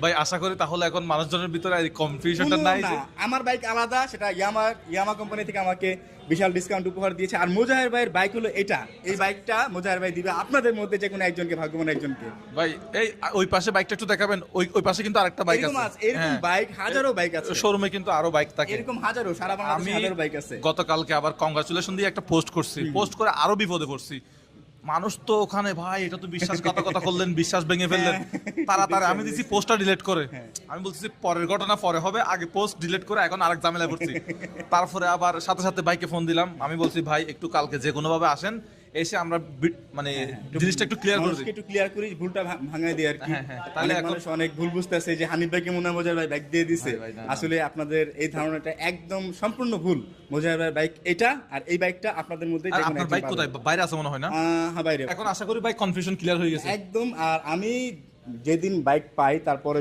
ভাই আশা করি তাহলে এখন মানুষজনের ভিতরে এই কনফিউশনটা কোনো নাই না, যে আমার বাইক আলাদা, সেটা ইয়ামা কোম্পানি থেকে আমাকে বিশাল ডিসকাউন্ট উপহার দিয়েছে। আর মোজাহের ভাইয়ের বাইক হলো এটা, এই বাইকটা মোজাহের ভাই দিবে আপনাদের মধ্যে যে কোনো একজনকে, ভাগ্যবান একজনকে। ভাই এই ওই পাশে বাইকটা একটু দেখাবেন, ওই পাশে কিন্তু আরেকটা বাইক এরকম আছে, এরকম বাইক হাজারো বাইক আছে শোরুমে কিন্তু আরো বাইক থাকে। এরকম হাজারো, সারা আমি বাংলাদেশে হাজারো বাইক আছে। গতকালকে আবার কংগ্রাচুলেশন দিয়ে একটা পোস্ট করছি, পোস্ট করে আরো বিপদে পড়ছি। মানুষ তো ওখানে ভাই এটা তো বিশ্বাসঘাতকতা করলেন, বিশ্বাস ভেঙে ফেললেন তাড়াতাড়ি। আমি দিছি পোস্টটা ডিলিট করে, আমি বলছি পরের ঘটনা পরে হবে, আগে পোস্ট ডিলিট করে এখন আরেক ঝামেলায় পড়ছি। তারপরে আবার সাথে সাথে বাইকে ফোন দিলাম, আমি বলছি ভাই একটু কালকে যে কোনো ভাবে আসেন, এসে আমরা মানে জিনিসটা একটু ক্লিয়ার করে দিই। মানুষকে একটু ক্লিয়ার করি, ভুলটা ভাঙায় দিই আর কি। তাহলে অনেক এখন মানুষ অনেক ভুল বুঝতেছে যে হানিফ ভাইকে মনে হয় মোজাহের ভাই বাইক দিয়ে দিছে। ভাই, না, না। আসলে আপনাদের এই ধারণাটা একদম সম্পূর্ণ ভুল। মোজাহের ভাই বাইক এটা, আর এই বাইকটা আপনাদের মধ্যে আর আপনার বাইক কোথায়, বাইরে আছে মনে হয় না? হ্যাঁ বাইরে এখন আশা করি ভাই কনফিউশন ক্লিয়ার হয়ে গেছে। একদম। আর আমি যেদিন বাইক পাই তারপরে